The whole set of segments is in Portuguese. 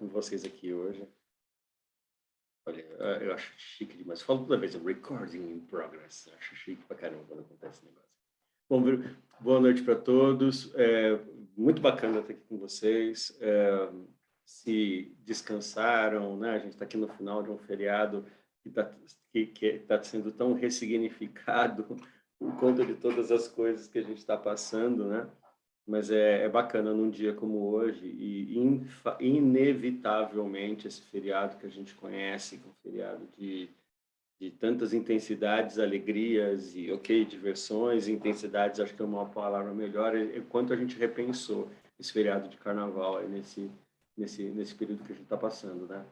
com vocês aqui hoje. Olha, eu acho chique demais. Eu falo toda vez, recording in progress. Eu acho chique pra caramba quando acontece esse negócio. Bom, boa noite para todos. Muito bacana estar aqui com vocês. Se descansaram, né? A gente está aqui no final de um feriado que está sendo tão ressignificado por conta de todas as coisas que a gente está passando, né? Mas é bacana num dia como hoje e inevitavelmente esse feriado que a gente conhece, que é um feriado de tantas intensidades, alegrias e, ok, diversões, intensidades, acho que é uma palavra melhor, é quanto a gente repensou esse feriado de carnaval aí nesse período que a gente está passando, né?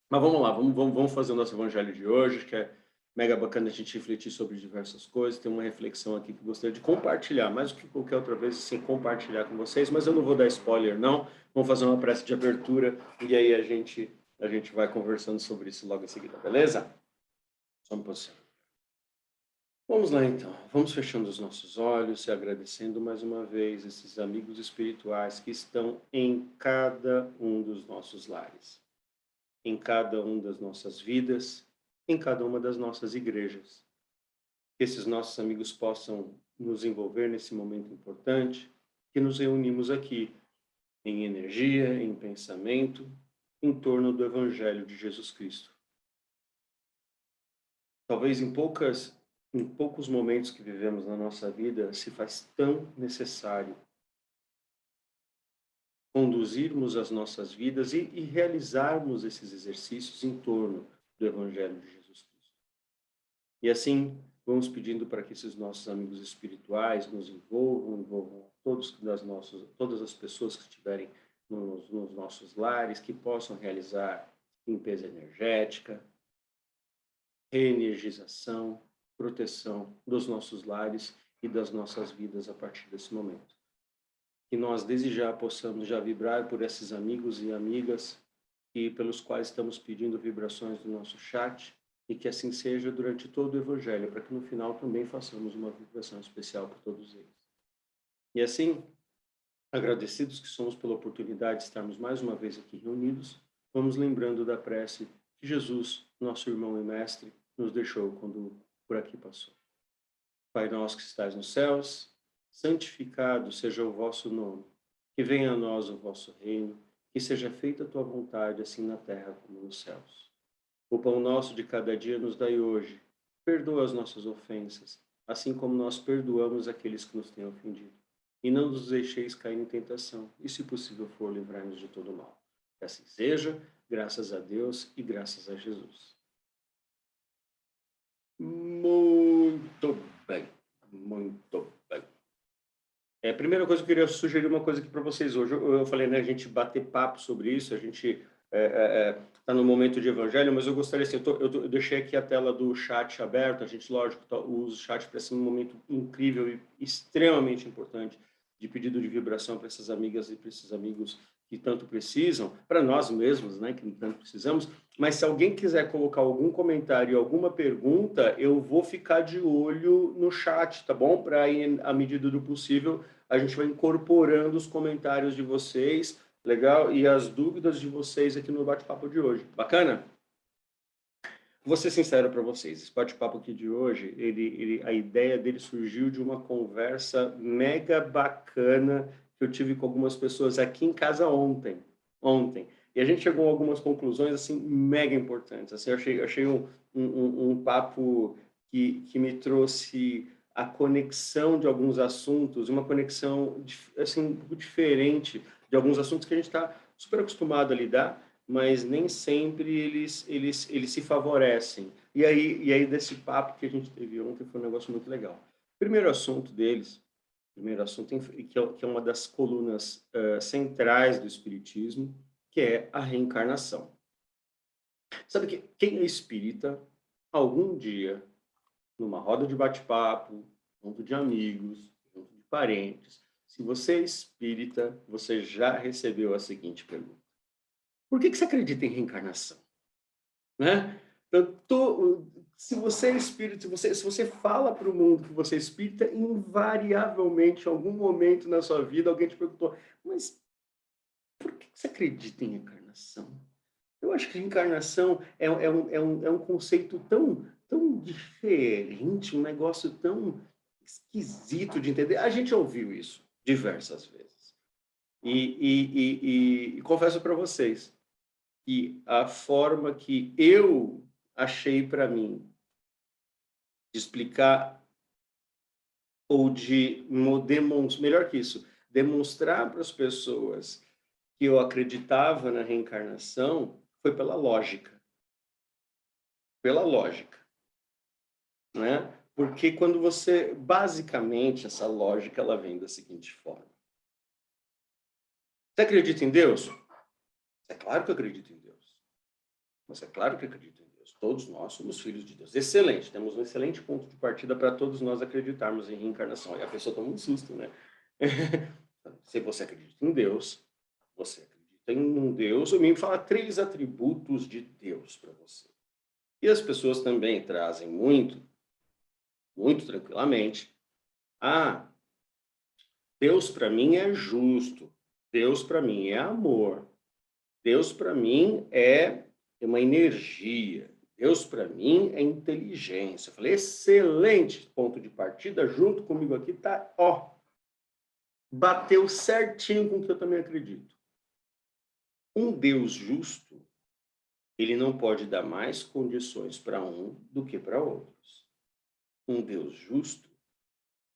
Mas vamos lá, vamos fazer o nosso evangelho de hoje, que é mega bacana a gente refletir sobre diversas coisas. Tem uma reflexão aqui que eu gostaria de compartilhar, mais do que qualquer outra vez, assim, compartilhar com vocês, mas eu não vou dar spoiler, não. Vamos fazer uma prece de abertura e aí a gente vai conversando sobre isso logo em seguida, beleza? Só uma posição. Vamos lá, então. Vamos fechando os nossos olhos e agradecendo mais uma vez esses amigos espirituais que estão em cada um dos nossos lares, em cada uma das nossas vidas, em cada uma das nossas igrejas. Que esses nossos amigos possam nos envolver nesse momento importante, que nos reunimos aqui, em energia, em pensamento, em torno do Evangelho de Jesus Cristo. Talvez em poucos momentos que vivemos na nossa vida, se faz tão necessário conduzirmos as nossas vidas e realizarmos esses exercícios em torno do Evangelho de Jesus Cristo. E assim, vamos pedindo para que esses nossos amigos espirituais nos envolvam todas as pessoas que estiverem nos nossos lares, que possam realizar limpeza energética, reenergização, proteção dos nossos lares e das nossas vidas a partir desse momento. Que nós, desde já, possamos já vibrar por esses amigos e amigas e pelos quais estamos pedindo vibrações do nosso chat, e que assim seja durante todo o Evangelho, para que no final também façamos uma vibração especial por todos eles. E assim, agradecidos que somos pela oportunidade de estarmos mais uma vez aqui reunidos, vamos lembrando da prece que Jesus, nosso irmão e mestre, nos deixou quando por aqui passou. Pai nosso que estais nos céus, santificado seja o vosso nome, que venha a nós o vosso reino, que seja feita a tua vontade, assim na terra como nos céus. O pão nosso de cada dia nos dai hoje. Perdoa as nossas ofensas, assim como nós perdoamos aqueles que nos têm ofendido. E não nos deixeis cair em tentação, e se possível for, livrai-nos de todo mal. Que assim seja, graças a Deus e graças a Jesus. Muito bem, muito bem. A primeira coisa que eu queria sugerir uma coisa aqui para vocês hoje. Eu falei, né, a gente bater papo sobre isso, a gente está no momento de evangelho, mas eu gostaria, assim, eu deixei aqui a tela do chat aberta, a gente, lógico, usa o chat para ser um momento incrível e extremamente importante de pedido de vibração para essas amigas e para esses amigos que tanto precisam, para nós mesmos, né, que tanto precisamos, mas se alguém quiser colocar algum comentário, alguma pergunta, eu vou ficar de olho no chat, tá bom? Para aí, à medida do possível, a gente vai incorporando os comentários de vocês, legal? E as dúvidas de vocês aqui no bate-papo de hoje. Bacana? Vou ser sincero para vocês, esse bate-papo aqui de hoje, a ideia dele surgiu de uma conversa mega bacana que eu tive com algumas pessoas aqui em casa ontem. E a gente chegou a algumas conclusões, assim, mega importantes. Assim, eu achei um papo que me trouxe a conexão de alguns assuntos, uma conexão, assim, um pouco diferente de alguns assuntos que a gente está super acostumado a lidar, mas nem sempre eles se favorecem. E aí desse papo que a gente teve ontem foi um negócio muito legal. Primeiro assunto deles, que é uma das colunas centrais do Espiritismo, que é a reencarnação. Sabe que quem é espírita, algum dia, numa roda de bate-papo, junto de amigos, junto de parentes, se você é espírita, você já recebeu a seguinte pergunta: por que você acredita em reencarnação? Né? Então, se você é espírita, se você fala para o mundo que você é espírita, invariavelmente, em algum momento na sua vida, alguém te perguntou, mas por que você acredita em reencarnação? reencarnação. Eu acho que reencarnação é um conceito tão diferente, um negócio tão esquisito de entender. A gente ouviu isso diversas vezes. E confesso para vocês que a forma que eu achei para mim de explicar ou de melhor que isso, demonstrar para as pessoas que eu acreditava na reencarnação foi pela lógica. Pela lógica, né? Porque quando você, basicamente, essa lógica, ela vem da seguinte forma. Você acredita em Deus? É claro que eu acredito em Deus. Mas é claro que eu acredito em Deus. Todos nós somos filhos de Deus. Excelente, temos um excelente ponto de partida para todos nós acreditarmos em reencarnação. E a pessoa toma um susto, né? Se você acredita em Deus, você acredita em um Deus, o me fala 3 atributos de Deus para você. E as pessoas também trazem muito tranquilamente. Ah, Deus para mim é justo. Deus para mim é amor. Deus para mim é uma energia. Deus para mim é inteligência. Eu falei, excelente ponto de partida, junto comigo aqui tá, ó, bateu certinho com o que eu também acredito. Um Deus justo, ele não pode dar mais condições para um do que para outros. Um Deus justo,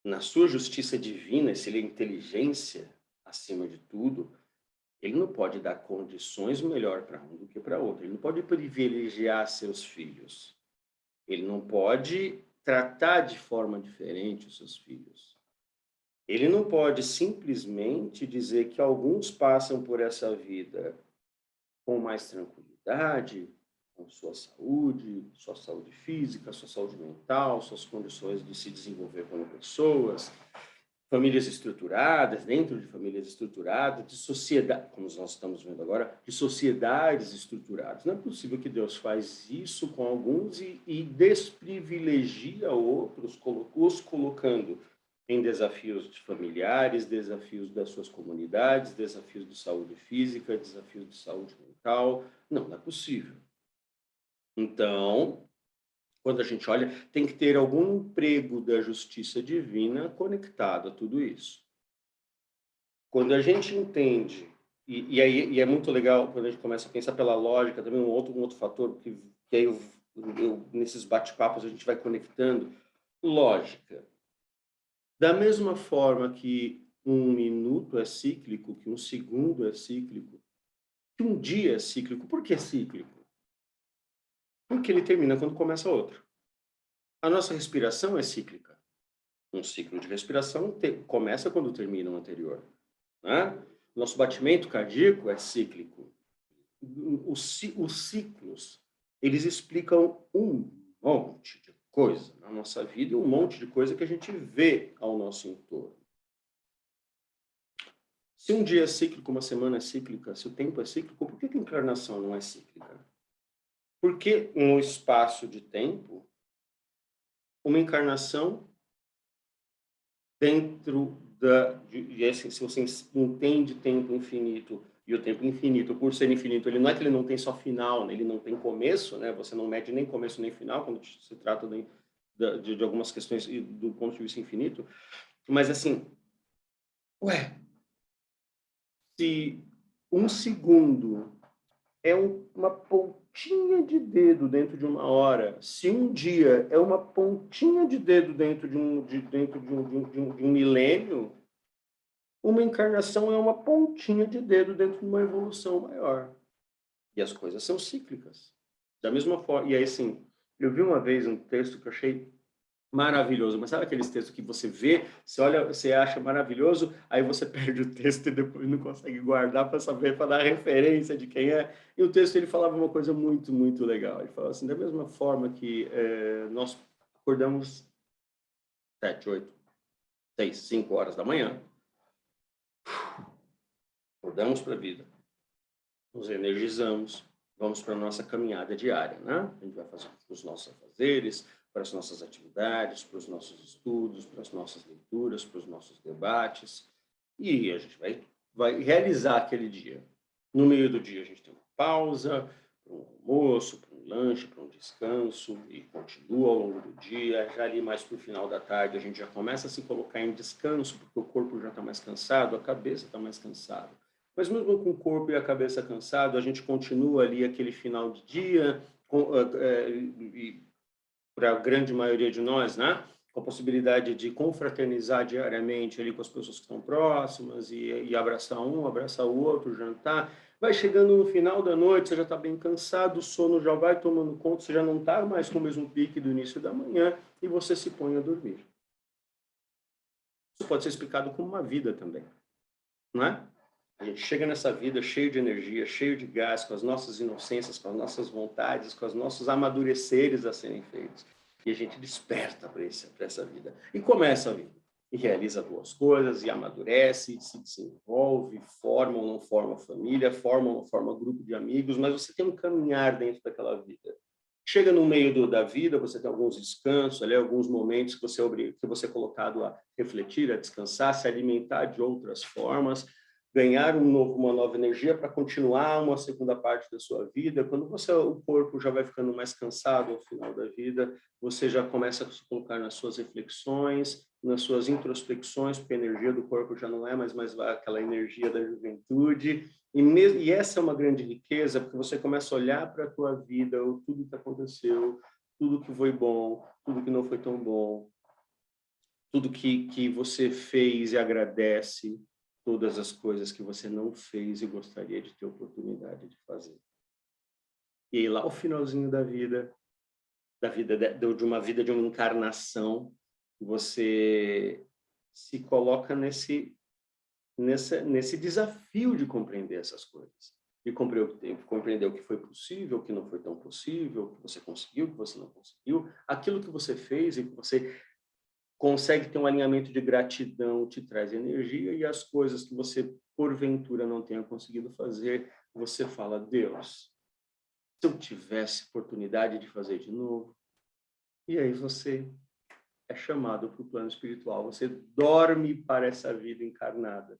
na sua justiça divina, se ele é inteligência acima de tudo, ele não pode dar condições melhor para um do que para outro. Ele não pode privilegiar seus filhos. Ele não pode tratar de forma diferente os seus filhos. Ele não pode simplesmente dizer que alguns passam por essa vida com mais tranquilidade, com sua saúde física, sua saúde mental, suas condições de se desenvolver como pessoas, famílias estruturadas, dentro de famílias estruturadas, de sociedade, como nós estamos vendo agora, de sociedades estruturadas. Não é possível que Deus faz isso com alguns e desprivilegia outros, os colocando em desafios de familiares, desafios das suas comunidades, desafios de saúde física, desafios de saúde mental. Não é possível. Então, quando a gente olha, tem que ter algum emprego da justiça divina conectado a tudo isso. Quando a gente entende, e é muito legal quando a gente começa a pensar pela lógica, também um outro fator que aí nesses bate-papos a gente vai conectando, lógica. Da mesma forma que um minuto é cíclico, que um segundo é cíclico, que um dia é cíclico. Por que cíclico? Porque ele termina quando começa outro. A nossa respiração é cíclica. Um ciclo de respiração começa quando termina o anterior, né? Nosso batimento cardíaco é cíclico. Os ciclos, eles explicam um monte de coisa na nossa vida e um monte de coisa que a gente vê ao nosso entorno. Se um dia é cíclico, uma semana é cíclica, se o tempo é cíclico, por que a encarnação não é cíclica? Porque no espaço de tempo, uma encarnação dentro assim, se você entende tempo infinito, e o tempo infinito, por ser infinito, ele não é que ele não tem só final, né? Ele não tem começo, né? Você não mede nem começo nem final quando se trata de algumas questões do ponto de vista infinito. Mas assim, ué, se um segundo é uma pontinha de dedo dentro de uma hora, se um dia é uma pontinha de dedo dentro de um milênio, uma encarnação é uma pontinha de dedo dentro de uma evolução maior. E as coisas são cíclicas. Da mesma forma, e aí assim, eu vi uma vez um texto que eu achei maravilhoso, mas sabe aqueles textos que você vê, você olha, você acha maravilhoso, aí você perde o texto e depois não consegue guardar para saber, para dar referência de quem é. E o texto ele falava uma coisa muito legal. Ele falava assim, da mesma forma que nós acordamos 7, 8, 6, 5 horas da manhã, acordamos para a vida, nos energizamos, vamos para a nossa caminhada diária, né? A gente vai fazer os nossos afazeres, para as nossas atividades, para os nossos estudos, para as nossas leituras, para os nossos debates, e a gente vai realizar aquele dia. No meio do dia, a gente tem pausa, para um almoço, para um lanche, para um descanso, e continua ao longo do dia. Já ali mais para o final da tarde, a gente já começa a se colocar em descanso, porque o corpo já está mais cansado, a cabeça está mais cansada. Mas mesmo com o corpo e a cabeça cansado, a gente continua ali aquele final de dia, e para a grande maioria de nós, né? Com a possibilidade de confraternizar diariamente ali com as pessoas que estão próximas e abraçar um, abraçar o outro, jantar. Vai chegando no final da noite, você já está bem cansado, o sono já vai tomando conta, você já não está mais com o mesmo pique do início da manhã e você se põe a dormir. Isso pode ser explicado como uma vida também, não é? A gente chega nessa vida cheio de energia, cheio de gás, com as nossas inocências, com as nossas vontades, com os nossos amadureceres a serem feitos. E a gente desperta para essa vida. E começa a vida. E realiza duas coisas, e amadurece, e se desenvolve, forma ou não forma família, forma ou não forma grupo de amigos, mas você tem um caminhar dentro daquela vida. Chega no meio da vida, você tem alguns descansos, ali, alguns momentos que você é colocado a refletir, a descansar, se alimentar de outras formas, ganhar uma nova energia para continuar uma segunda parte da sua vida. Quando o corpo já vai ficando mais cansado ao final da vida, você já começa a se colocar nas suas reflexões, nas suas introspecções, porque a energia do corpo já não é mais aquela energia da juventude. E essa é uma grande riqueza, porque você começa a olhar para a tua vida, tudo que aconteceu, tudo que foi bom, tudo que não foi tão bom, tudo que você fez e agradece, todas as coisas que você não fez e gostaria de ter oportunidade de fazer. E aí, lá ao finalzinho de uma vida de uma encarnação, você se coloca nesse desafio de compreender essas coisas. De compreender o que foi possível, o que não foi tão possível, o que você conseguiu, o que você não conseguiu, aquilo que você fez e que você consegue ter um alinhamento de gratidão, te traz energia, e as coisas que você, porventura, não tenha conseguido fazer, você fala, Deus, se eu tivesse oportunidade de fazer de novo, e aí você é chamado para o plano espiritual, você dorme para essa vida encarnada.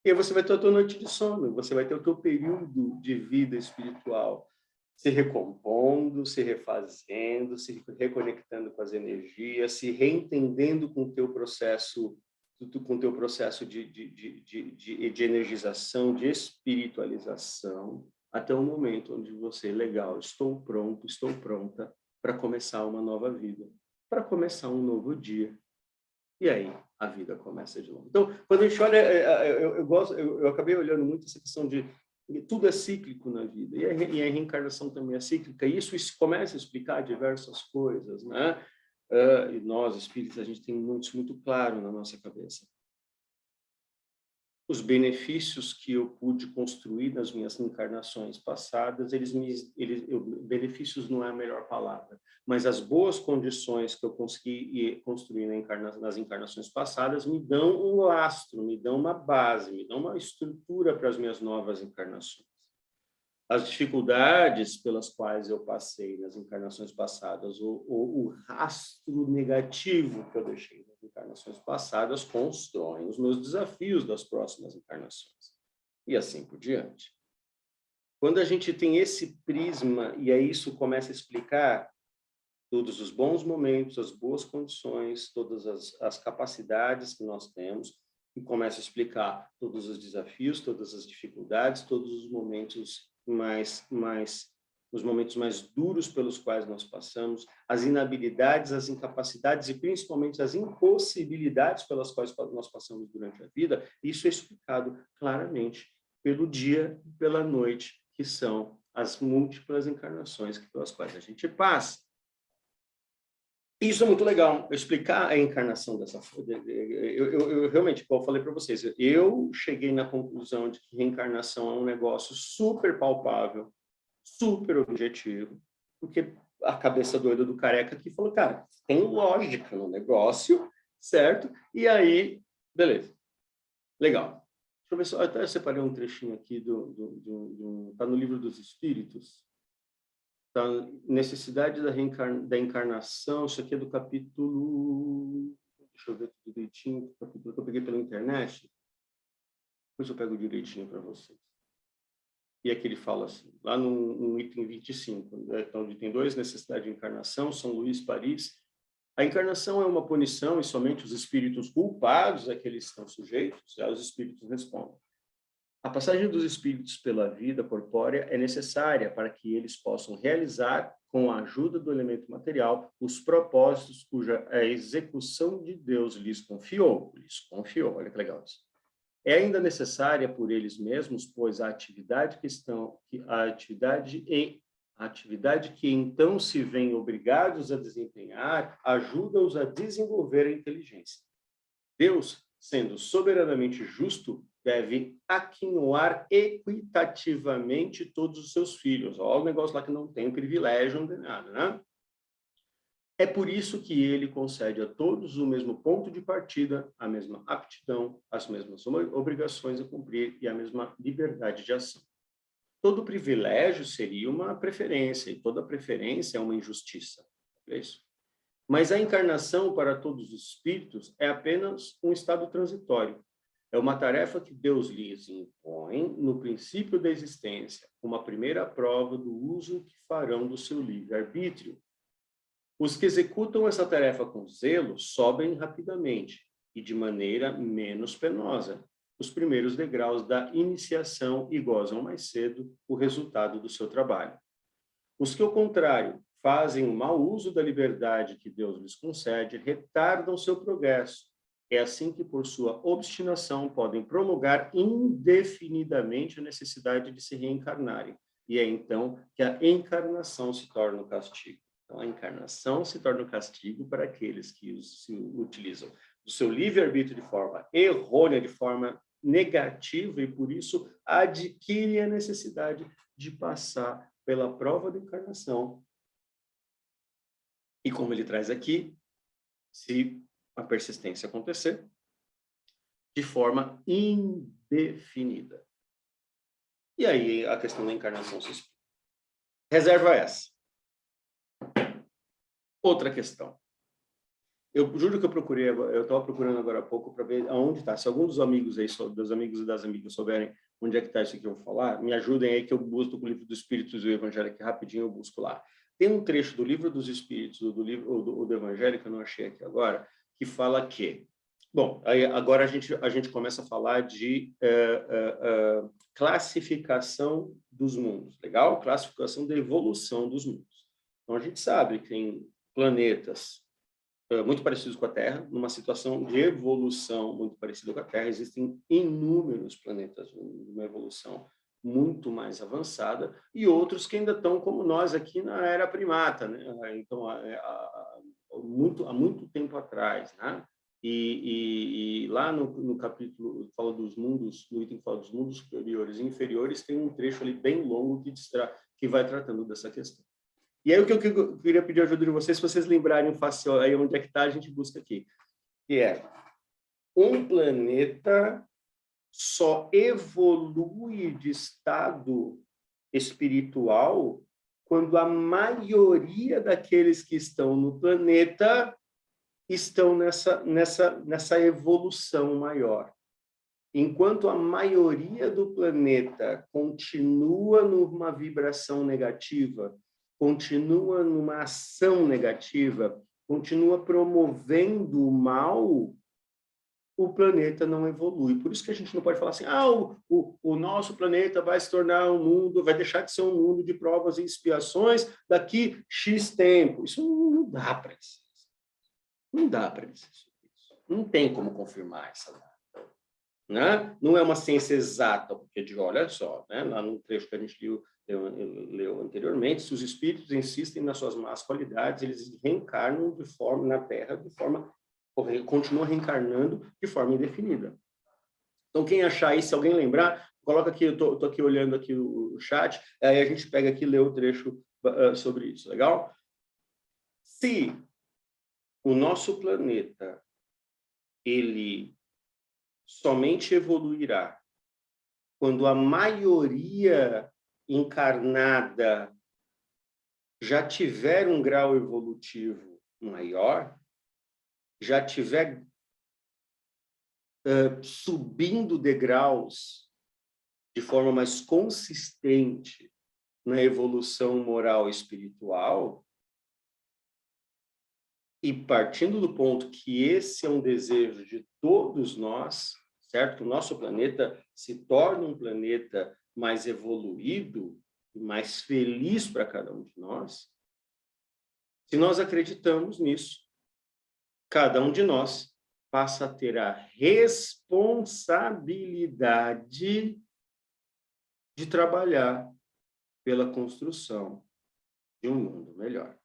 E aí você vai ter a tua noite de sono, você vai ter o teu período de vida espiritual, se recompondo, se refazendo, se reconectando com as energias, se reentendendo com o teu processo, de energização, de espiritualização, até o momento onde você, legal, estou pronto, estou pronta para começar uma nova vida, para começar um novo dia. E aí a vida começa de novo. Então, quando a gente olha, eu acabei olhando muito essa questão de tudo é cíclico na vida, e a reencarnação também é cíclica, e isso começa a explicar diversas coisas, né? E nós, espíritos, a gente tem muito claro na nossa cabeça. Os benefícios que eu pude construir nas minhas encarnações passadas, benefícios não é a melhor palavra, mas as boas condições que eu consegui construir nas encarnações passadas me dão um lastro, me dão uma base, me dão uma estrutura para as minhas novas encarnações. As dificuldades pelas quais eu passei nas encarnações passadas, o rastro negativo que eu deixei nas encarnações passadas, constroem os meus desafios das próximas encarnações. E assim por diante. Quando a gente tem esse prisma, e aí isso começa a explicar todos os bons momentos, as boas condições, todas as capacidades que nós temos, e começa a explicar todos os desafios, todas as dificuldades, todos os momentos os momentos mais duros pelos quais nós passamos, as inabilidades, as incapacidades e principalmente as impossibilidades pelas quais nós passamos durante a vida, isso é explicado claramente pelo dia e pela noite, que são as múltiplas encarnações pelas quais a gente passa. Isso é muito legal, explicar a encarnação dessa forma. Eu realmente, como eu falei para vocês, eu cheguei na conclusão de que reencarnação é um negócio super palpável, super objetivo, porque a cabeça doida do careca aqui falou, cara, tem lógica no negócio, certo? E aí, beleza, legal. Deixa eu ver se eu até separei um trechinho aqui tá no Livro dos Espíritos. Tá, necessidade da encarnação, isso aqui é do capítulo, deixa eu ver tudo direitinho, capítulo que eu peguei pela internet, depois eu pego direitinho para vocês. E aqui ele fala assim, lá no item 25, né? Então, item 2, necessidade de encarnação, São Luís, Paris. A encarnação é uma punição e somente os espíritos culpados é que eles estão sujeitos? Aí os espíritos respondem. A passagem dos espíritos pela vida corpórea é necessária para que eles possam realizar, com a ajuda do elemento material, os propósitos cuja a execução de Deus lhes confiou. Olha que legal isso. É ainda necessária por eles mesmos, pois a atividade que então se veem obrigados a desempenhar ajuda-os a desenvolver a inteligência. Deus, sendo soberanamente justo, deve aquinhoar equitativamente todos os seus filhos. Olha o negócio lá que não tem privilégio, não tem nada, né? É por isso que ele concede a todos o mesmo ponto de partida, a mesma aptidão, as mesmas obrigações a cumprir e a mesma liberdade de ação. Todo privilégio seria uma preferência, e toda preferência é uma injustiça. É isso. Mas a encarnação para todos os espíritos é apenas um estado transitório. É uma tarefa que Deus lhes impõe no princípio da existência, uma primeira prova do uso que farão do seu livre-arbítrio. Os que executam essa tarefa com zelo sobem rapidamente e de maneira menos penosa os primeiros degraus da iniciação e gozam mais cedo o resultado do seu trabalho. Os que, ao contrário, fazem o mau uso da liberdade que Deus lhes concede, retardam seu progresso. É assim que, por sua obstinação, podem prolongar indefinidamente a necessidade de se reencarnarem. E é então que a encarnação se torna o castigo. Então, a encarnação se torna o castigo para aqueles que se utilizam do seu livre-arbítrio de forma errônea, de forma negativa, e por isso adquirem a necessidade de passar pela prova da encarnação. E como ele traz aqui, se a persistência acontecer, de forma indefinida. E aí a questão da encarnação se explica. Reserva essa. Outra questão. Eu juro que eu procurei, eu estava procurando agora há pouco para ver aonde está. Se algum dos amigos aí, dos amigos e das amigas souberem onde é que está isso que eu vou falar, me ajudem aí que eu busco o livro dos Espíritos e o Evangelho aqui rapidinho, eu busco lá. Tem um trecho do livro dos Espíritos, do Evangelho, que eu não achei aqui agora, que fala que... Bom, aí agora a gente começa a falar de classificação dos mundos, legal? Classificação da evolução dos mundos. Então, a gente sabe que tem planetas muito parecidos com a Terra, numa situação de evolução muito parecida com a Terra. Existem inúmeros planetas numa evolução muito mais avançada e outros que ainda estão como nós aqui na era primata, né? Então, há muito tempo atrás, né? E lá no capítulo fala dos mundos, no item que fala dos mundos superiores e inferiores, tem um trecho ali bem longo que vai tratando dessa questão. E aí o que eu queria pedir ajuda de vocês, se vocês lembrarem fácil aí onde é que está, a gente busca aqui. Que é, um planeta só evolui de estado espiritual quando a maioria daqueles que estão no planeta estão nessa evolução maior. Enquanto a maioria do planeta continua numa vibração negativa, continua numa ação negativa, continua promovendo o mal, o planeta não evolui. Por isso que a gente não pode falar assim, o nosso planeta vai se tornar um mundo, vai deixar de ser um mundo de provas e expiações daqui X tempo. Isso não dá para dizer. Não dá para dizer isso. Não tem como confirmar essa data. Né? Não é uma ciência exata, porque, olha só, né? Lá no trecho que a gente leu anteriormente, se os espíritos insistem nas suas más qualidades, eles reencarnam na Terra continuam reencarnando de forma indefinida. Então, quem achar isso, se alguém lembrar, coloca aqui, eu estou aqui olhando aqui o chat, aí a gente pega aqui e lê o trecho sobre isso, legal? Se o nosso planeta, ele somente evoluirá quando a maioria encarnada já tiver um grau evolutivo maior, já tiver subindo degraus de forma mais consistente na evolução moral e espiritual, e partindo do ponto que esse é um desejo de todos nós, certo? Que o nosso planeta se torne um planeta mais evoluído e mais feliz para cada um de nós. Se nós acreditamos nisso, cada um de nós passa a ter a responsabilidade de trabalhar pela construção de um mundo melhor.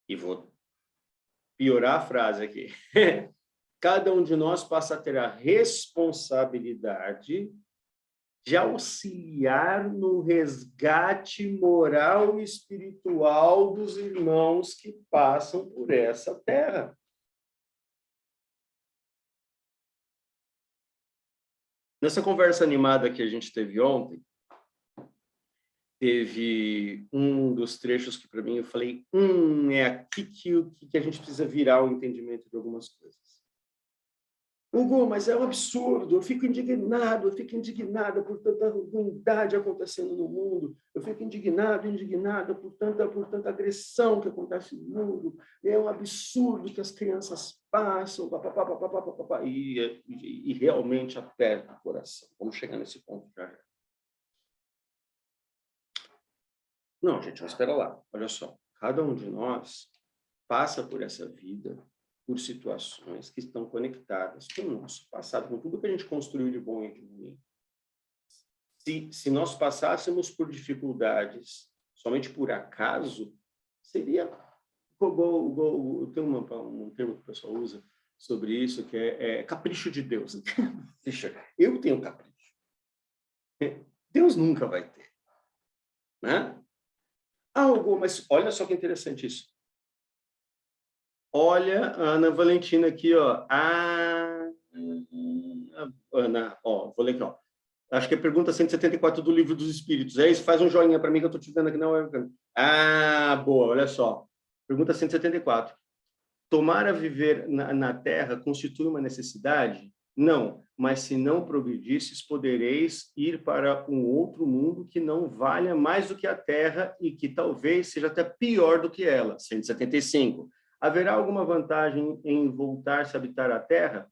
E vou piorar a frase aqui. Cada um de nós passa a ter a responsabilidade de auxiliar no resgate moral e espiritual dos irmãos que passam por essa terra. Nessa conversa animada que a gente teve ontem, teve um dos trechos que, para mim, eu falei, é aqui que a gente precisa virar o entendimento de algumas coisas. Hugo, mas é um absurdo, eu fico indignada por tanta ruindade acontecendo no mundo, eu fico indignada por tanta agressão que acontece no mundo, é um absurdo que as crianças passam, e realmente aperta o coração. Vamos chegar nesse ponto já. Não, gente, mas espera lá, olha só, cada um de nós passa por essa vida, por situações que estão conectadas com o nosso passado, com tudo que a gente construiu de bom e de ruim. Se nós passássemos por dificuldades somente por acaso, seria... Tem um termo que o pessoal usa sobre isso, que é capricho de Deus. Eu tenho capricho. Deus nunca vai ter. Né? Mas olha só que interessante isso. Olha a Ana Valentina aqui, ó. Ana, ó, vou ler aqui, ó. Acho que é a pergunta 174 do Livro dos Espíritos. É isso? Faz um joinha para mim que eu estou te vendo aqui na webcam. Boa, olha só. Pergunta 174. Tomar a viver na Terra constitui uma necessidade? Não, mas se não progredisses, podereis ir para um outro mundo que não valha mais do que a Terra e que talvez seja até pior do que ela. 175. Haverá alguma vantagem em voltar-se a habitar a Terra?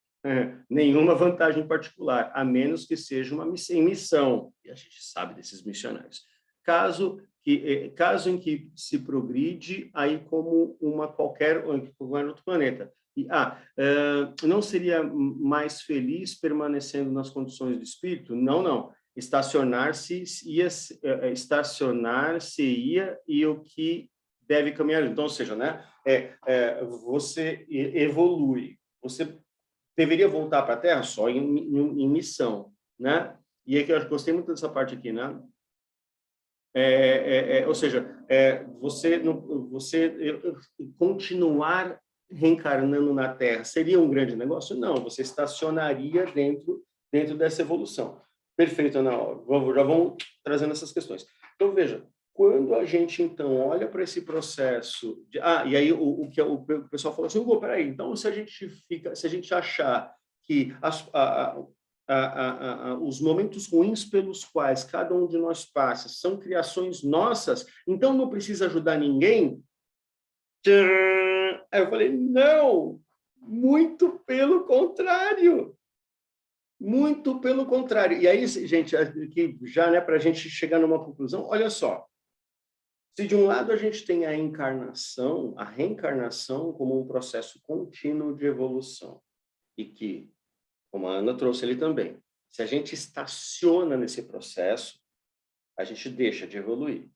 Nenhuma vantagem particular, a menos que seja uma missão. E a gente sabe desses missionários. Caso em que se progride aí como qualquer outro planeta. Não seria mais feliz permanecendo nas condições do espírito? Não. Estacionar-se-ia e o que deve caminhar. Então, ou seja, né? Você evolui. Você deveria voltar para a Terra só em missão, né? E aqui eu gostei muito dessa parte aqui, né? Ou seja, você continuar reencarnando na Terra seria um grande negócio? Não, você estacionaria dentro dessa evolução. Perfeito, Ana. Já vamos trazendo essas questões. Então, veja, quando a gente, então, olha para esse processo... e aí o pessoal falou assim, peraí, então se a gente achar que os momentos ruins pelos quais cada um de nós passa são criações nossas, então não precisa ajudar ninguém? Aí eu falei, não, muito pelo contrário. Muito pelo contrário. E aí, gente, aqui já, né, para a gente chegar numa conclusão, olha só. Se de um lado a gente tem a reencarnação como um processo contínuo de evolução, e que, como a Ana trouxe ali também, se a gente estaciona nesse processo, a gente deixa de evoluir.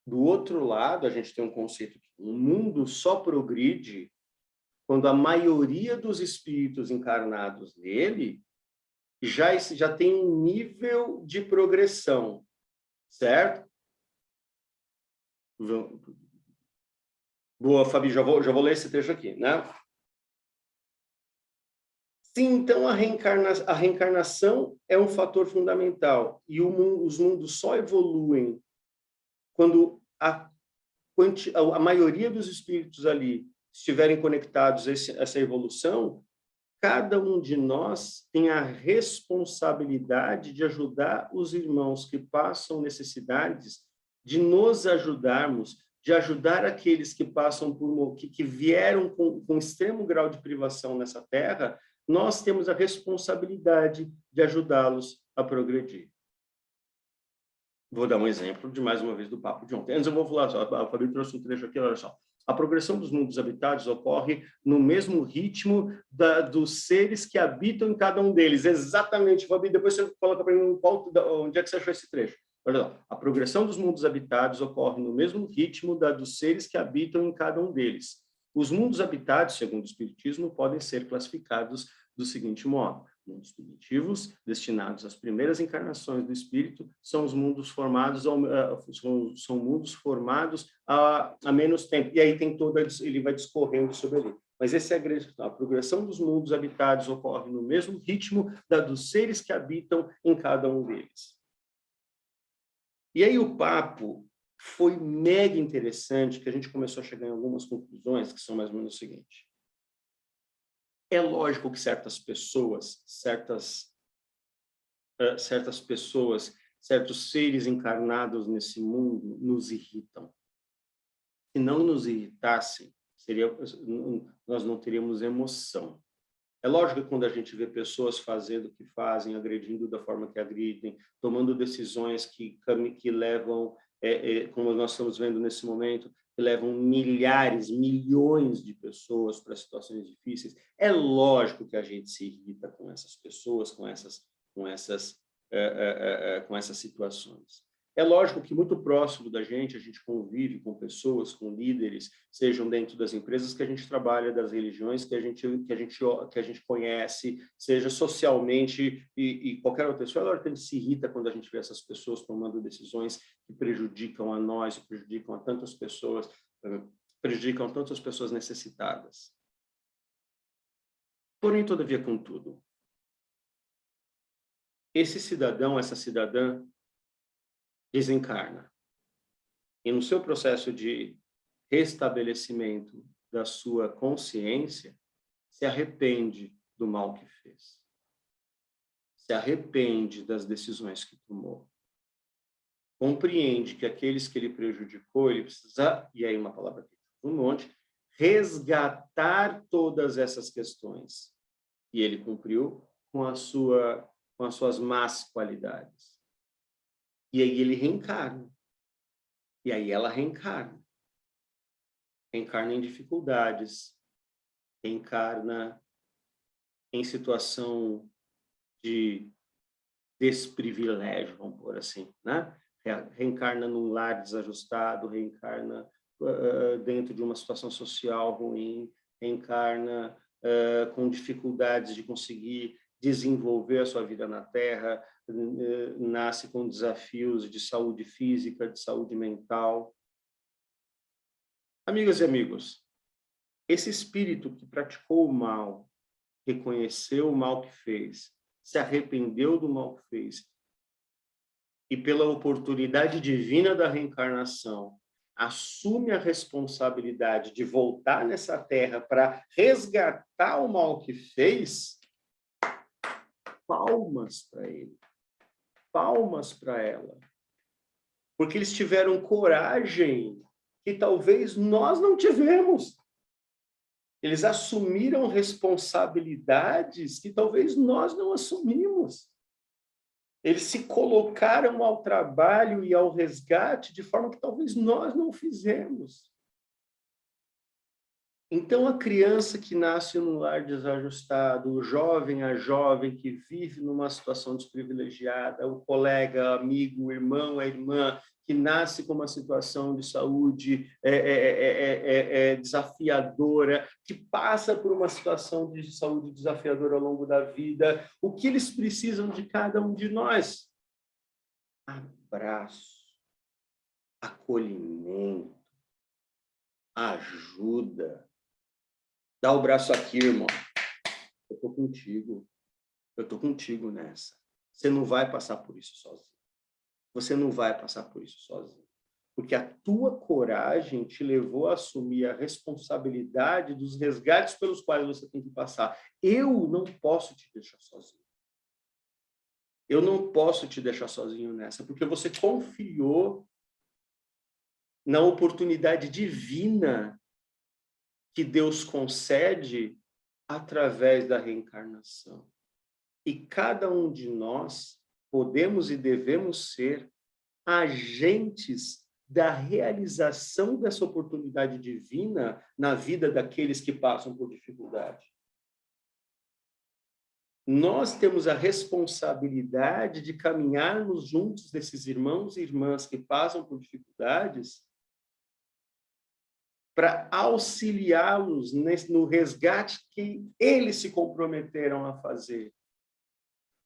Do outro lado, a gente tem um conceito que o mundo só progride quando a maioria dos espíritos encarnados nele já tem um nível de progressão, certo? Boa, Fabi, já vou ler esse trecho aqui, né? Sim, então a reencarnação é um fator fundamental e os mundos só evoluem quando a maioria dos espíritos ali estiverem conectados a essa evolução, cada um de nós tem a responsabilidade de ajudar os irmãos que passam necessidades, de nos ajudarmos, de ajudar aqueles que passam por que vieram com extremo grau de privação nessa terra. Nós temos a responsabilidade de ajudá-los a progredir. Vou dar um exemplo de mais uma vez do papo de ontem. Antes eu vou falar só, a Fabi trouxe um trecho aqui, olha só. A progressão dos mundos habitados ocorre no mesmo ritmo dos seres que habitam em cada um deles. Exatamente, Fabi. Depois você coloca para mim onde é que você achou esse trecho. Olha lá. A progressão dos mundos habitados ocorre no mesmo ritmo dos seres que habitam em cada um deles. Os mundos habitados, segundo o Espiritismo, podem ser classificados do seguinte modo: mundos primitivos, destinados às primeiras encarnações do espírito, são os mundos formados são mundos formados há menos tempo. E aí tem ele vai discorrendo sobre ele. Mas esse é a progressão dos mundos habitados ocorre no mesmo ritmo dos seres que habitam em cada um deles. E aí o papo foi mega interessante, que a gente começou a chegar em algumas conclusões que são mais ou menos o seguinte. É lógico que certas pessoas, certos seres encarnados nesse mundo nos irritam. Se não nos irritassem, nós não teríamos emoção. É lógico que quando a gente vê pessoas fazendo o que fazem, agredindo da forma que agridem, tomando decisões que levam, como nós estamos vendo nesse momento, que levam milhares, milhões de pessoas para situações difíceis, é lógico que a gente se irrita com essas pessoas, com essas situações. É lógico que muito próximo da gente, a gente convive com pessoas, com líderes, sejam dentro das empresas que a gente trabalha, das religiões que a gente conhece, seja socialmente e qualquer outra pessoa. É lógico que a gente se irrita quando a gente vê essas pessoas tomando decisões que prejudicam a nós, prejudicam a tantas pessoas necessitadas. Porém, todavia, contudo, esse cidadão, essa cidadã, desencarna. E no seu processo de restabelecimento da sua consciência, se arrepende do mal que fez. Se arrepende das decisões que tomou. Compreende que aqueles que ele prejudicou, ele precisa, e aí uma palavra aqui, um monte, resgatar todas essas questões. E ele cumpriu com as suas más qualidades. E aí ele reencarna. E aí ela reencarna. Reencarna em dificuldades. Reencarna em situação de desprivilégio, vamos pôr assim, né? Reencarna num lar desajustado, reencarna dentro de uma situação social ruim, reencarna com dificuldades de conseguir desenvolver a sua vida na Terra, nasce com desafios de saúde física, de saúde mental. Amigas e amigos, esse espírito que praticou o mal, reconheceu o mal que fez, se arrependeu do mal que fez, e pela oportunidade divina da reencarnação, assume a responsabilidade de voltar nessa Terra para resgatar o mal que fez, palmas para ele. Palmas para ela, porque eles tiveram coragem que talvez nós não tivemos. Eles assumiram responsabilidades que talvez nós não assumimos. Eles se colocaram ao trabalho e ao resgate de forma que talvez nós não fizemos. Então, a criança que nasce num lar desajustado, o jovem, a jovem que vive numa situação desprivilegiada, o colega, amigo, o irmão, a irmã, que nasce com uma situação de saúde desafiadora, que passa por uma situação de saúde desafiadora ao longo da vida, o que eles precisam de cada um de nós? Abraço, acolhimento, ajuda. Dá o braço aqui, irmão. Eu tô contigo. Eu tô contigo nessa. Você não vai passar por isso sozinho. Você não vai passar por isso sozinho. Porque a tua coragem te levou a assumir a responsabilidade dos resgates pelos quais você tem que passar. Eu não posso te deixar sozinho. Eu não posso te deixar sozinho nessa, porque você confiou na oportunidade divina que Deus concede através da reencarnação. E cada um de nós podemos e devemos ser agentes da realização dessa oportunidade divina na vida daqueles que passam por dificuldade. Nós temos a responsabilidade de caminharmos juntos desses irmãos e irmãs que passam por dificuldades para auxiliá-los no resgate que eles se comprometeram a fazer.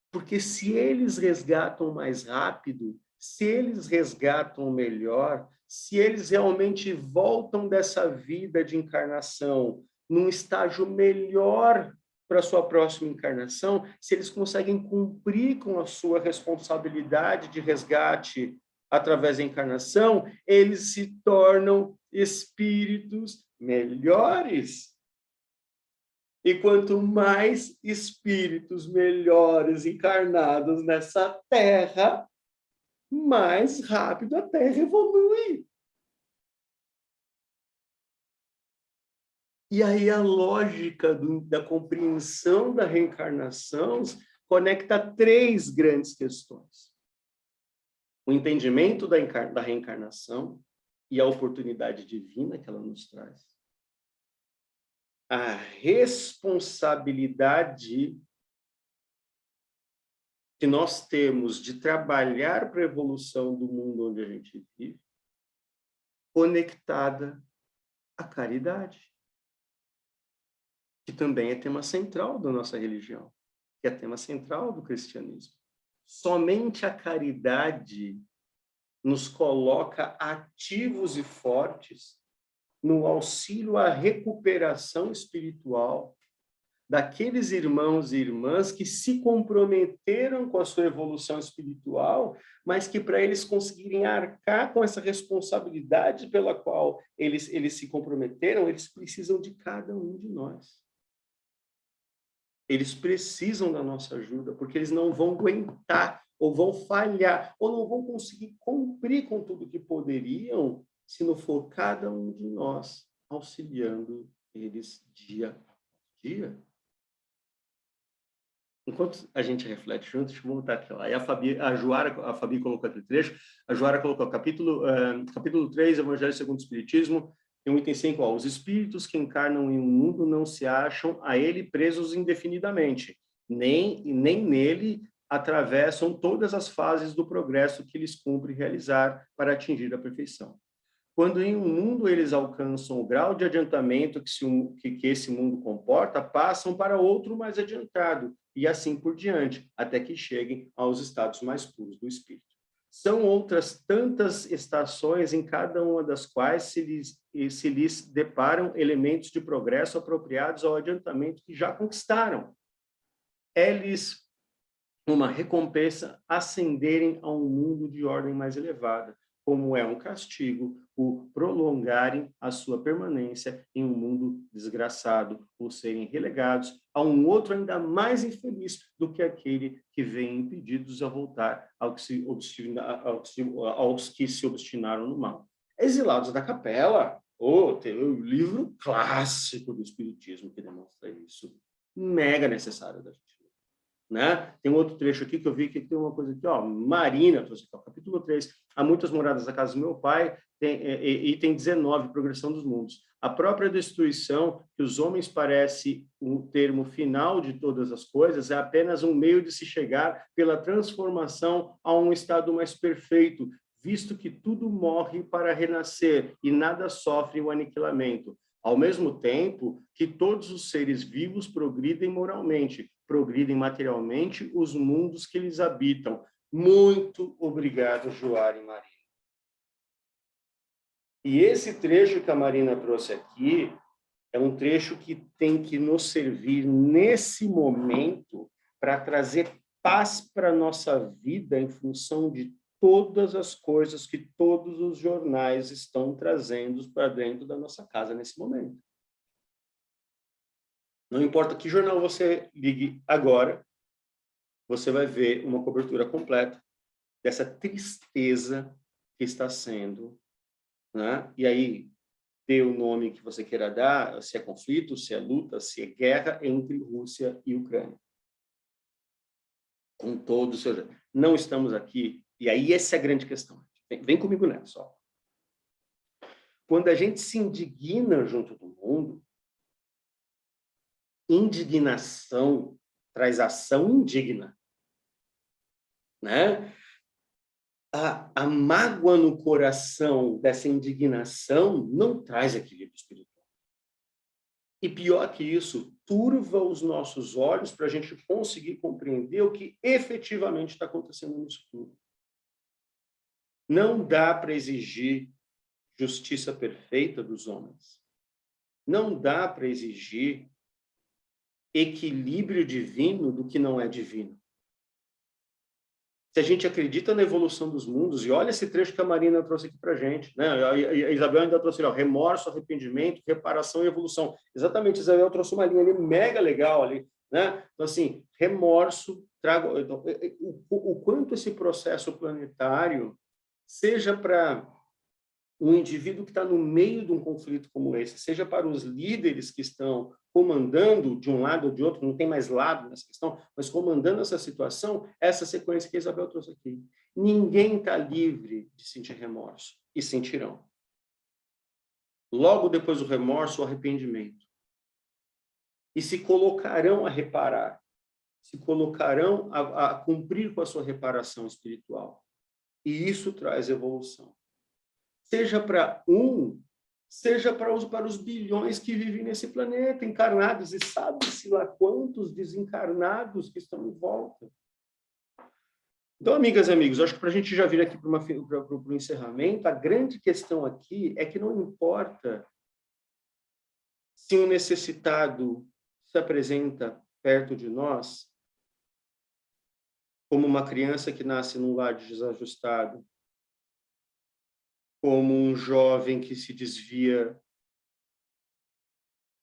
Porque se eles resgatam mais rápido, se eles resgatam melhor, se eles realmente voltam dessa vida de encarnação num estágio melhor para a sua próxima encarnação, se eles conseguem cumprir com a sua responsabilidade de resgate através da encarnação, eles se tornam espíritos melhores. E quanto mais espíritos melhores encarnados nessa Terra, mais rápido a Terra evolui. E aí a lógica da compreensão da reencarnação conecta três grandes questões. O entendimento da reencarnação e a oportunidade divina que ela nos traz. A responsabilidade que nós temos de trabalhar para a evolução do mundo onde a gente vive, conectada à caridade, que também é tema central da nossa religião, que é tema central do cristianismo. Somente a caridade nos coloca ativos e fortes no auxílio à recuperação espiritual daqueles irmãos e irmãs que se comprometeram com a sua evolução espiritual, mas que para eles conseguirem arcar com essa responsabilidade pela qual eles se comprometeram, eles precisam de cada um de nós. Eles precisam da nossa ajuda, porque eles não vão aguentar, ou vão falhar, ou não vão conseguir cumprir com tudo que poderiam, se não for cada um de nós auxiliando eles dia a dia. Enquanto a gente reflete juntos, deixa eu voltar aqui. Aí a Fabi colocou aquele trecho, a Joara colocou capítulo 3, Evangelho segundo o Espiritismo, tem um item 5, os espíritos que encarnam em um mundo não se acham a ele presos indefinidamente, nem nele atravessam todas as fases do progresso que lhes cumpre realizar para atingir a perfeição. Quando em um mundo eles alcançam o grau de adiantamento que esse mundo comporta, passam para outro mais adiantado, e assim por diante, até que cheguem aos estados mais puros do espírito. São outras tantas estações em cada uma das quais se lhes deparam elementos de progresso apropriados ao adiantamento que já conquistaram. É-lhes uma recompensa ascenderem a um mundo de ordem mais elevada, como é um castigo por prolongarem a sua permanência em um mundo desgraçado, por serem relegados a um outro ainda mais infeliz do que aquele que vem impedidos a voltar aos que se obstinaram no mal. Exilados da capela, tem o livro clássico do Espiritismo que demonstra isso, mega necessário da gente. Né? Tem um outro trecho aqui que eu vi que tem uma coisa aqui, Marina, trouxe aqui, capítulo 3, há muitas moradas da casa do meu pai, item 19, progressão dos mundos. A própria destruição, que os homens parece o termo final de todas as coisas, é apenas um meio de se chegar pela transformação a um estado mais perfeito, visto que tudo morre para renascer e nada sofre o aniquilamento. Ao mesmo tempo que todos os seres vivos progridem moralmente, progridem materialmente os mundos que eles habitam. Muito obrigado, Joara e Marina. E esse trecho que a Marina trouxe aqui é um trecho que tem que nos servir nesse momento para trazer paz para a nossa vida em função de todas as coisas que todos os jornais estão trazendo para dentro da nossa casa nesse momento. Não importa que jornal você ligue agora, você vai ver uma cobertura completa dessa tristeza que está sendo, né? E aí, dê o nome que você queira dar, se é conflito, se é luta, se é guerra entre Rússia e Ucrânia. Com todos os seus... Não estamos aqui, e aí essa é a grande questão. Vem comigo nessa, ó. Quando a gente se indigna junto do mundo, indignação traz ação indigna, né? A mágoa no coração dessa indignação não traz equilíbrio espiritual. E pior que isso, turva os nossos olhos para a gente conseguir compreender o que efetivamente está acontecendo nisso tudo. Não dá para exigir justiça perfeita dos homens. Não dá para exigir equilíbrio divino do que não é divino. Se a gente acredita na evolução dos mundos, e olha esse trecho que a Marina trouxe aqui para a gente, né? A Isabel ainda trouxe, ó, remorso, arrependimento, reparação e evolução. Exatamente, Isabel trouxe uma linha ali mega legal ali, né? Então, assim, remorso, o quanto esse processo planetário, seja para um indivíduo que está no meio de um conflito como esse, seja para os líderes que estão comandando de um lado ou de outro, não tem mais lado nessa questão, mas comandando essa situação, essa sequência que a Isabel trouxe aqui. Ninguém está livre de sentir remorso, e sentirão. Logo depois do remorso, o arrependimento. E se colocarão a reparar, se colocarão a cumprir com a sua reparação espiritual. E isso traz evolução. Seja para seja para os bilhões que vivem nesse planeta, encarnados, e sabe-se lá quantos desencarnados que estão em volta. Então, amigas e amigos, acho que para a gente já vir aqui para o encerramento, a grande questão aqui é que não importa se um necessitado se apresenta perto de nós, como uma criança que nasce num lar desajustado, como um jovem que se desvia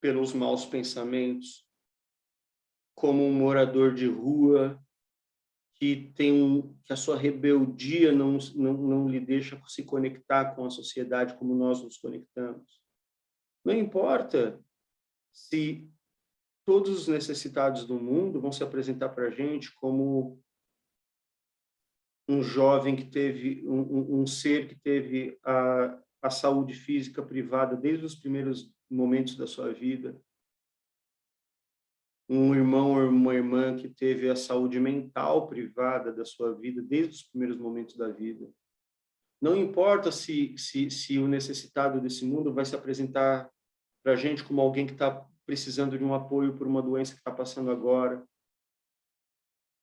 pelos maus pensamentos, como um morador de rua que que a sua rebeldia não lhe deixa se conectar com a sociedade como nós nos conectamos. Não importa se todos os necessitados do mundo vão se apresentar para a gente como um jovem que teve, um ser que teve a saúde física privada desde os primeiros momentos da sua vida, um irmão ou uma irmã que teve a saúde mental privada da sua vida desde os primeiros momentos da vida. Não importa se o necessitado desse mundo vai se apresentar para a gente como alguém que está precisando de um apoio por uma doença que está passando agora,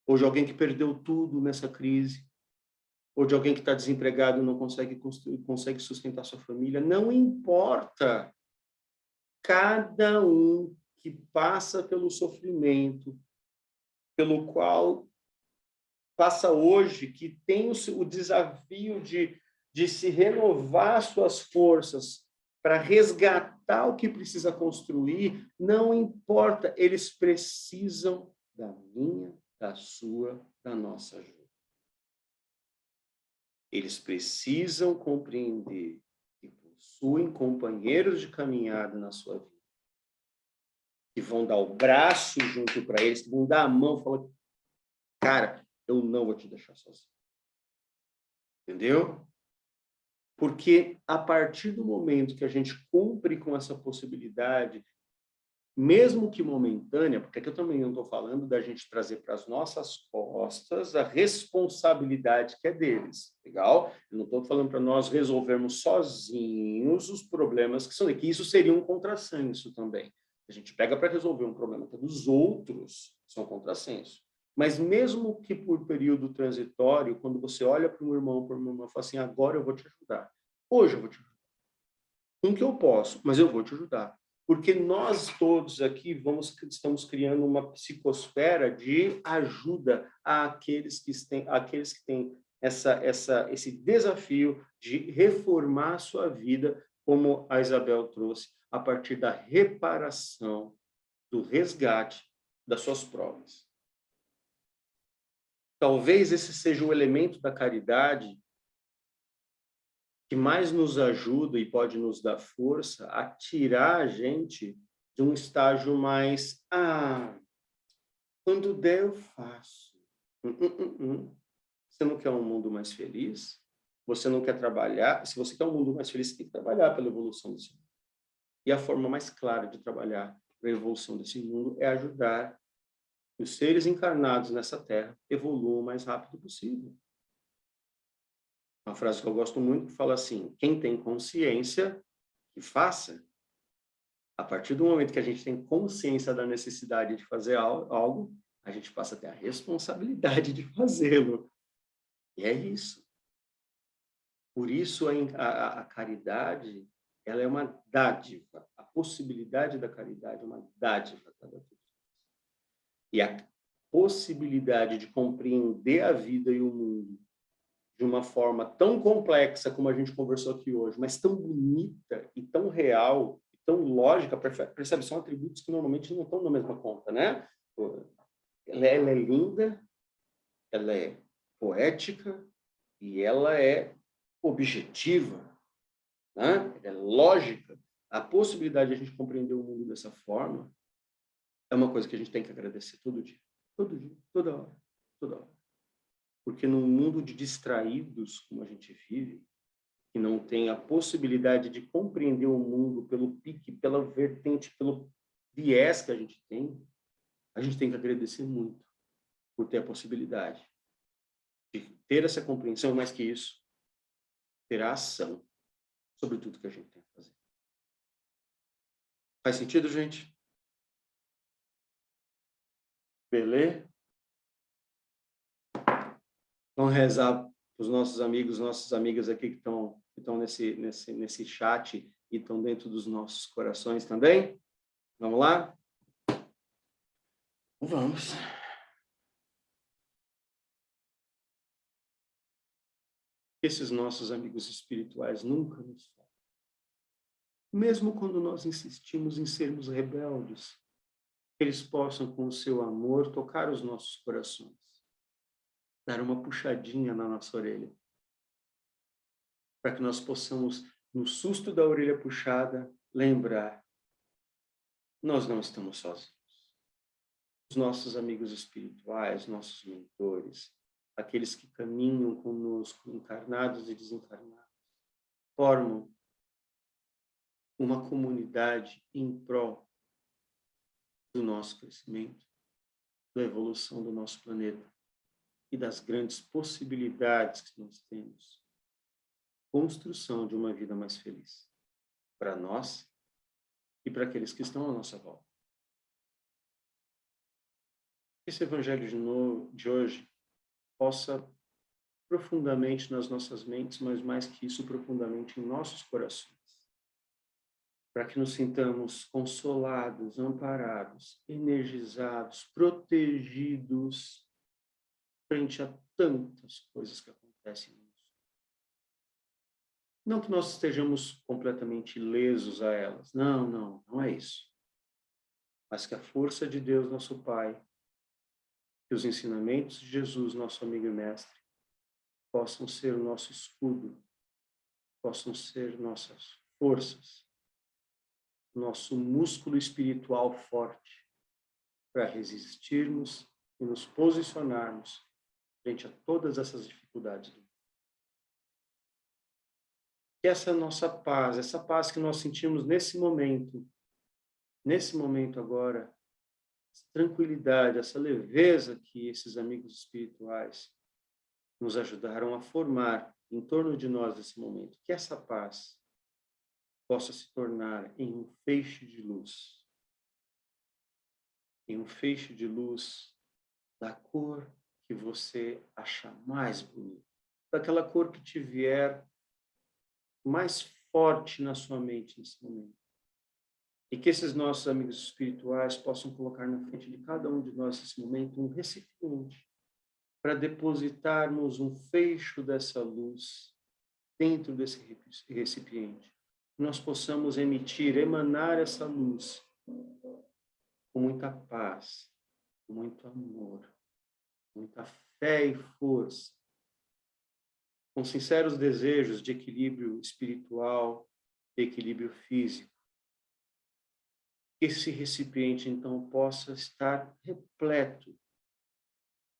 ou de alguém que perdeu tudo nessa crise, ou de alguém que está desempregado e não consegue sustentar sua família. Não importa. Cada um que passa pelo sofrimento, pelo qual passa hoje, que tem o desafio de se renovar suas forças para resgatar o que precisa construir, não importa, eles precisam da minha, da sua, da nossa ajuda. Eles precisam compreender que possuem companheiros de caminhada na sua vida, que vão dar o braço junto para eles, que vão dar a mão e falar, cara, eu não vou te deixar sozinho. Entendeu? Porque a partir do momento que a gente cumpre com essa possibilidade, mesmo que momentânea, porque aqui eu também não estou falando da gente trazer para as nossas costas a responsabilidade que é deles, legal? Eu não estou falando para nós resolvermos sozinhos os problemas que são aqui, isso seria um contrassenso também. A gente pega para resolver um problema que é dos outros, são contrassenso. Mas mesmo que por período transitório, quando você olha para um irmão, para uma irmã, e fala assim, agora eu vou te ajudar. Hoje eu vou te ajudar. Com que eu posso, mas eu vou te ajudar. Porque nós todos aqui estamos criando uma psicosfera de ajuda àqueles que têm esse desafio de reformar a sua vida, como a Isabel trouxe, a partir da reparação, do resgate das suas provas. Talvez esse seja o elemento da caridade que mais nos ajuda e pode nos dar força a tirar a gente de um estágio mais, quando der eu faço. Você não quer um mundo mais feliz? Você não quer trabalhar? Se você quer um mundo mais feliz, você tem que trabalhar pela evolução desse mundo. E a forma mais clara de trabalhar para a evolução desse mundo é ajudar que os seres encarnados nessa Terra evoluam o mais rápido possível. Uma frase que eu gosto muito que fala assim: quem tem consciência, que faça. A partir do momento que a gente tem consciência da necessidade de fazer algo, a gente passa a ter a responsabilidade de fazê-lo. E é isso. Por isso a caridade, ela é uma dádiva. A possibilidade da caridade é uma dádiva. E a possibilidade de compreender a vida e o mundo de uma forma tão complexa como a gente conversou aqui hoje, mas tão bonita e tão real, e tão lógica, percebe? São atributos que normalmente não estão na mesma conta, né? Ela é linda, ela é poética e ela é objetiva, né? Ela é lógica. A possibilidade de a gente compreender o mundo dessa forma é uma coisa que a gente tem que agradecer todo dia, toda hora, toda hora. Porque num mundo de distraídos, como a gente vive, que não tem a possibilidade de compreender o mundo pelo pique, pela vertente, pelo viés que a gente tem que agradecer muito por ter a possibilidade de ter essa compreensão, mais que isso, ter a ação sobre tudo que a gente tem que fazer. Faz sentido, gente? Beleza? Vamos rezar para os nossos amigos, nossas amigas aqui que estão nesse chat e estão dentro dos nossos corações também. Vamos lá? Vamos. Esses nossos amigos espirituais nunca nos faltam. Mesmo quando nós insistimos em sermos rebeldes, eles possam, com o seu amor, tocar os nossos corações, dar uma puxadinha na nossa orelha, para que nós possamos, no susto da orelha puxada, lembrar: nós não estamos sozinhos. Os nossos amigos espirituais, nossos mentores, aqueles que caminham conosco, encarnados e desencarnados, formam uma comunidade em prol do nosso crescimento, da evolução do nosso planeta e das grandes possibilidades que nós temos. Construção de uma vida mais feliz para nós e para aqueles que estão à nossa volta. Esse evangelho de hoje possa profundamente nas nossas mentes, mas mais que isso, profundamente em nossos corações, para que nos sintamos consolados, amparados, energizados, protegidos frente a tantas coisas que acontecem no mundo. Não que nós estejamos completamente ilesos a elas, não é isso. Mas que a força de Deus, nosso Pai, que os ensinamentos de Jesus, nosso amigo e mestre, possam ser o nosso escudo, possam ser nossas forças, nosso músculo espiritual forte para resistirmos e nos posicionarmos frente a todas essas dificuldades do mundo. Que essa nossa paz, essa paz que nós sentimos nesse momento agora, essa tranquilidade, essa leveza que esses amigos espirituais nos ajudaram a formar em torno de nós nesse momento, que essa paz possa se tornar em um feixe de luz, da cor que você achar mais bonita, daquela cor que te vier mais forte na sua mente nesse momento. E que esses nossos amigos espirituais possam colocar na frente de cada um de nós nesse momento um recipiente para depositarmos um fecho dessa luz dentro desse recipiente. Nós possamos emanar essa luz com muita paz, com muito amor, muita fé e força, com sinceros desejos de equilíbrio espiritual, de equilíbrio físico. Que esse recipiente, então, possa estar repleto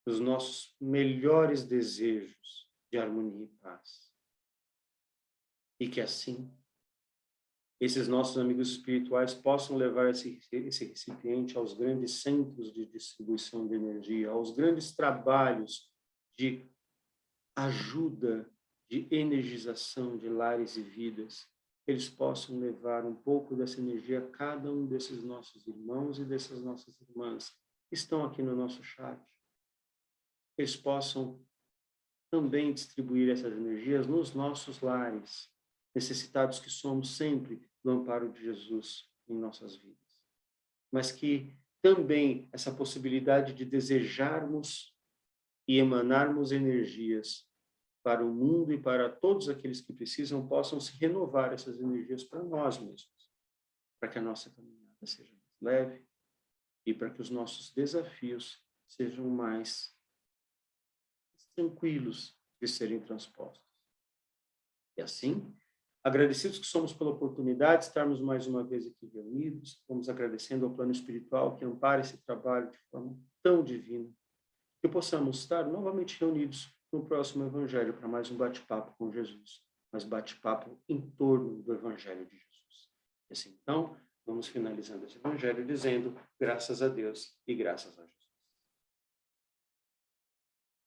dos nossos melhores desejos de harmonia e paz. E que assim, esses nossos amigos espirituais possam levar esse recipiente aos grandes centros de distribuição de energia, aos grandes trabalhos de ajuda, de energização de lares e vidas. Eles possam levar um pouco dessa energia a cada um desses nossos irmãos e dessas nossas irmãs que estão aqui no nosso chat. Eles possam também distribuir essas energias nos nossos lares, necessitados que somos sempre do amparo de Jesus em nossas vidas. Mas que também essa possibilidade de desejarmos e emanarmos energias para o mundo e para todos aqueles que precisam, possam se renovar essas energias para nós mesmos, para que a nossa caminhada seja mais leve e para que os nossos desafios sejam mais tranquilos de serem transpostos. E assim, agradecidos que somos pela oportunidade de estarmos mais uma vez aqui reunidos, vamos agradecendo ao plano espiritual que ampara esse trabalho de forma tão divina, que possamos estar novamente reunidos no próximo Evangelho para mais um bate-papo com Jesus, mas bate-papo em torno do Evangelho de Jesus. E assim, então, vamos finalizando esse Evangelho dizendo graças a Deus e graças a Jesus.